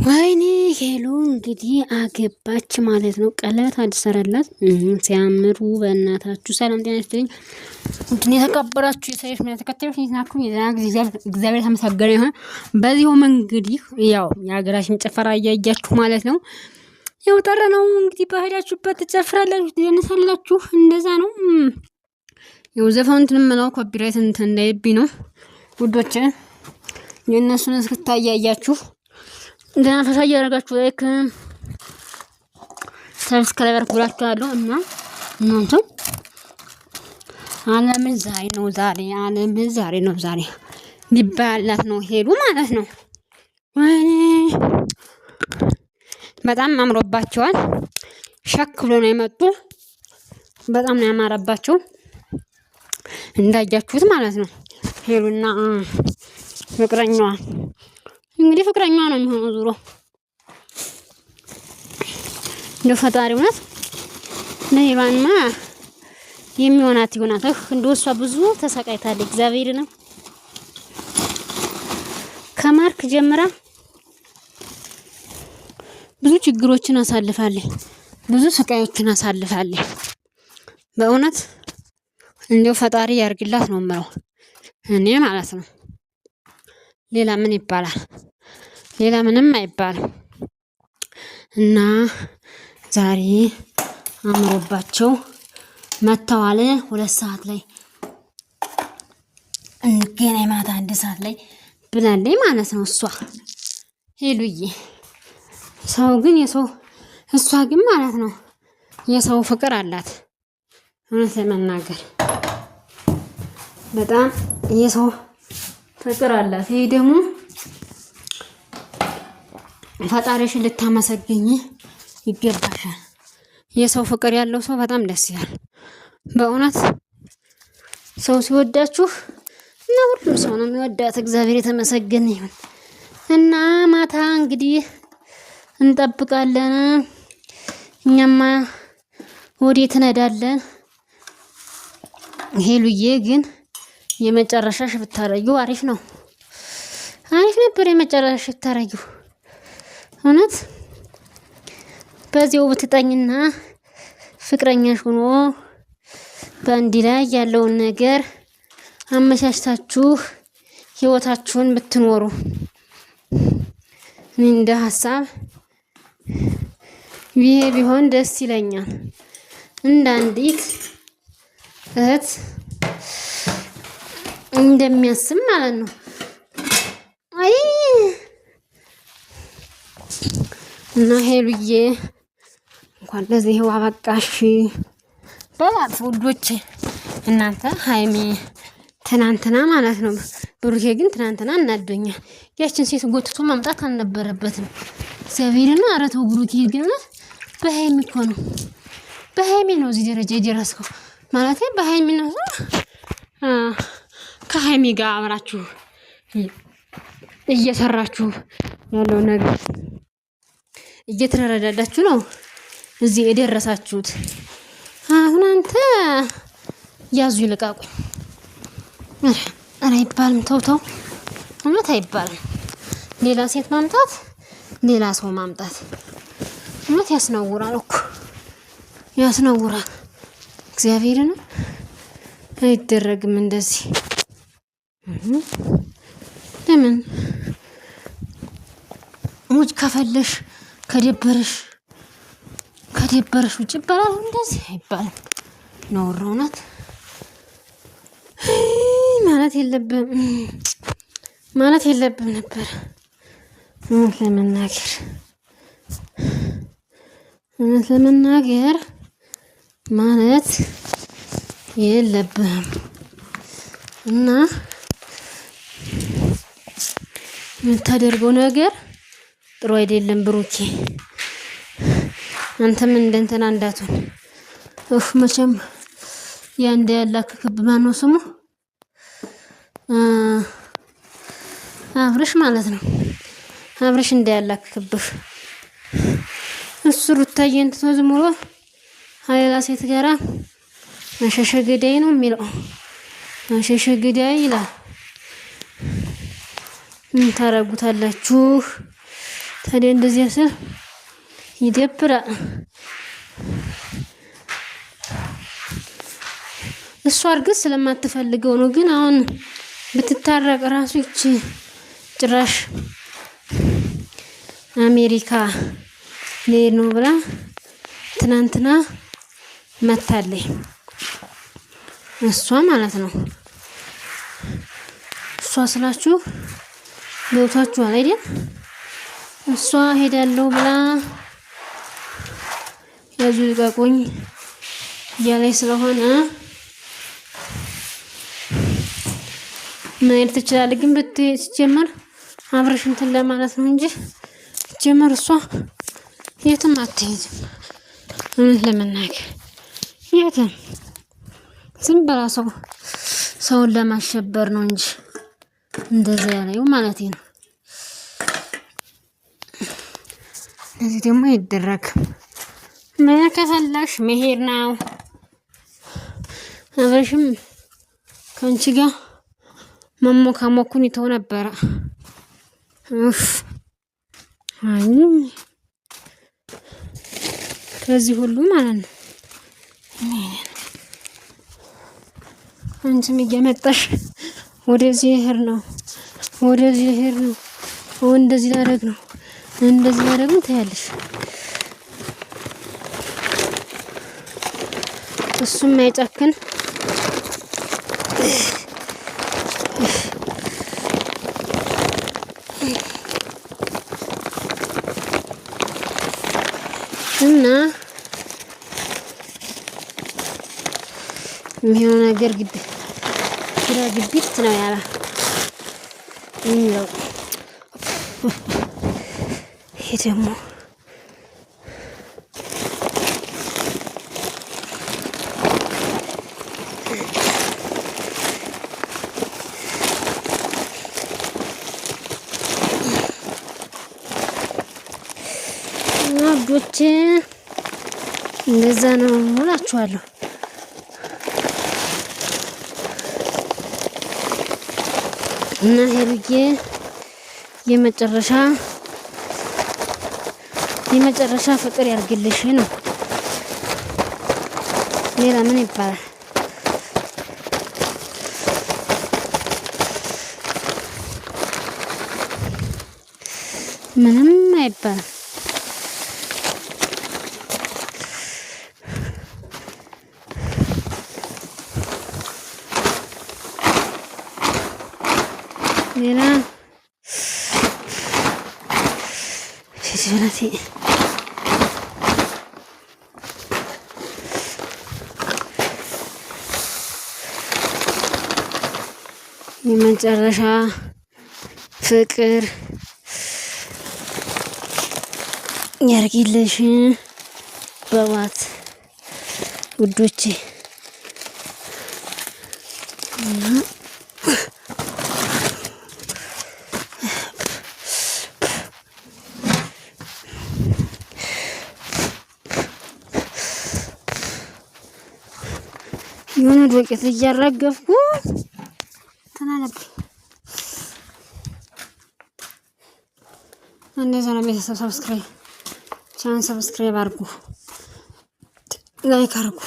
ወይኔ ሄሉ እንግዲህ አገባች ማለት ነው። ቀለበት አልሰራላት ሲያምሩ በእናታችሁ። ሰላም ጤና ይስጥልኝ። እንትን የተቀበራችሁ የሰይፍ ምን ተከታዮች ናችሁ? እግዚአብሔር ተመሰገነ ይሁን። በዚሁም እንግዲህ ያው የሀገራችን ጭፈራ እያያችሁ ማለት ነው። ያው ጠረ ነው እንግዲህ በሄዳችሁበት ትጨፍራላችሁ፣ ትደንሳላችሁ። እንደዛ ነው። ያው ዘፈኑን እንትን ምለው ኮፒራይት እንትን እንዳይብኝ ነው ውዶች። የእነሱን እስክታያያችሁ እንደና ፈሳ እያደረጋችሁ ላይክ ሰብስክራይብ አድርጉላችኋለሁ። እና እናንተ ዓለም ዛሬ ነው ዛሬ ሊባላት ነው ሄሉ ማለት ነው። በጣም አምሮባቸዋል። ሸክ ብሎ ነው የመጡ። በጣም ነው ያማረባቸው እንዳያችሁት ማለት ነው። ሄሉና ፍቅረኛዋ እንግዲህ ፍቅረኛዋ ነው የሚሆነው ዙሮ እንደው ፈጣሪ እውነት ነይባንማ የሚሆናት ይሆናት። እንደው እሷ ብዙ ተሰቃይታለች። እግዚአብሔር ነው ከማርክ ጀምራ ብዙ ችግሮችን አሳልፋለች። ብዙ ስቃዮችን አሳልፋለች። በእውነት እንደው ፈጣሪ ያርግላት ነው የምለው እኔ ማለት ነው። ሌላ ምን ይባላል? ሌላ ምንም አይባልም። እና ዛሬ አምሮባቸው መተዋል። 2 ሰዓት ላይ እንገናኝ፣ ማታ 1 ሰዓት ላይ ብላለች ማለት ነው እሷ ሄሉዬ። ሰው ግን እሷ ግን ማለት ነው የሰው ፍቅር አላት። እውነት ለመናገር በጣም የሰው ፍቅር አላት። ይሄ ደግሞ ፈጣሪሽን ልታመሰግኝ ይገባሻል። የሰው ፍቅር ያለው ሰው በጣም ደስ ይላል። በእውነት ሰው ሲወዳችሁ እና ሁሉም ሰው ነው የሚወዳት። እግዚአብሔር የተመሰገነ ይሁን። እና ማታ እንግዲህ እንጠብቃለን። እኛማ ወዴት እንሄዳለን? ሄሉዬ ግን የመጨረሻሽ ብታረጊው አሪፍ ነው። አሪፍ ነበር የመጨረሻሽ ብታረጊው። እውነት በዚያው ብትጠኝና ፍቅረኛሽ ሆኖ በአንድ ላይ ያለውን ነገር አመቻችታችሁ ህይወታችሁን ብትኖሩ እንደ ሀሳብ ይሄ ቢሆን ደስ ይለኛል። እንደ አንዲት እህት እንደሚያስብ ማለት ነው። አይ እና ሄሉዬ እንኳን ለዚህ አበቃሽ በላት ውዶቼ። እናንተ ሃይሚ ትናንትና ማለት ነው፣ ብሩኬ ግን ትናንትና እናዶኛል። ያችን ሴት ጎትቶ ማምጣት አልነበረበትም። እግዚአብሔርና ኧረ ተው ብሩኬ ግን በሃይሚ እኮ ነው፣ በሃይሚ ነው እዚህ ደረጃ የደረስከው ማለት በሃይሚ ነው። ከሃይሚ ጋር አብራችሁ እየሰራችሁ ያለው ነገር እየተረዳዳችሁ ነው እዚህ የደረሳችሁት። አሁን አንተ ያዙ ይልቃቁኝ። ኧረ አይባልም። ተው እውነት አይባልም። ሌላ ሴት ማምጣት፣ ሌላ ሰው ማምጣት እውነት ያስነውራል እኮ ያስነውራል። እግዚአብሔርን አይደረግም እንደዚህ። ለምን ሙጅ ከፈለሽ ከደበረሽ ውጭ ይባላል። እንደዚህ አይባልም። ነውር እውነት ማለት የለብም ነበር እውነት ለመናገር ማለት የለብህም። እና የምታደርገው ነገር ጥሩ አይደለም ብሩኬ። አንተም እንደንተና እንዳትሆን መቼም ያንደ ያላክክብ ማነው ስሙ አብርሽ ማለት ነው። አብርሽ እንዳያላክክብህ እሱ ሩታዬን ትቶ ዝም ብሎ ሌላ ሴት ጋራ አሸሸ ገዳይ ነው የሚለው። አሸሸ ገዳይ ይላል። ምን ታረጉታላችሁ? ታዲያ እንደዚህ ስል ይደብራል። እሷ እርግጥ ስለማትፈልገው ነው። ግን አሁን ብትታረቅ ራሱ ይቺ ጭራሽ አሜሪካ ልሄድ ነው ብላ ትናንትና መታለች። እሷ ማለት ነው። እሷ ስላችሁ ገብታችኋል አይደል? እሷ ሄዳለሁ ብላ ያዙ ልቀቁኝ እያለች ስለሆነ መሄድ ትችላለች። ግን ሲጀመር አብረሽ እንትን ለማለት ነው እንጂ ሲጀመር እሷ የትም አትሄድም። እውነት ለመናገር የትም ዝም ብላ ሰውን ለማሸበር ነው እንጂ እንደዛ ያለው ማለት ነው። እዚህ ደግሞ አይደረግም። ምን ከፈለሽ መሄድ ነው። አብረሽም ከአንቺ ጋር መሞካሞኩን ይተው ነበረ። አይ ከዚህ ሁሉ ማለት ነው። አንቺም እየመጣሽ ወደዚህ ይሄር ነው እንደዚህ ላደርግ ነው ታያለሽ። እሱም አይጨክን እና የሚሆነው ነገር ግራ ግቢት ነው ያላ ነው። ይሄ ደግሞ ወዶቼ እንደዛ ነው እላችኋለሁ። እና ሄሉዬ የመጨረሻ ፍቅር ያርግልሽ ነው። ሌላ ምን ይባላል? ምንም አይባልም። ሌላ ሲጀራቲ የመጨረሻ ፍቅር ያርግልሽ በዋት ውዶቼ። የሆነ ዶቄት እያራገፍኩ ተናነብ እንደዛ ነው። ቤተሰብ ሰብስክራይብ አድርጉ፣ ላይክ አድርጉ።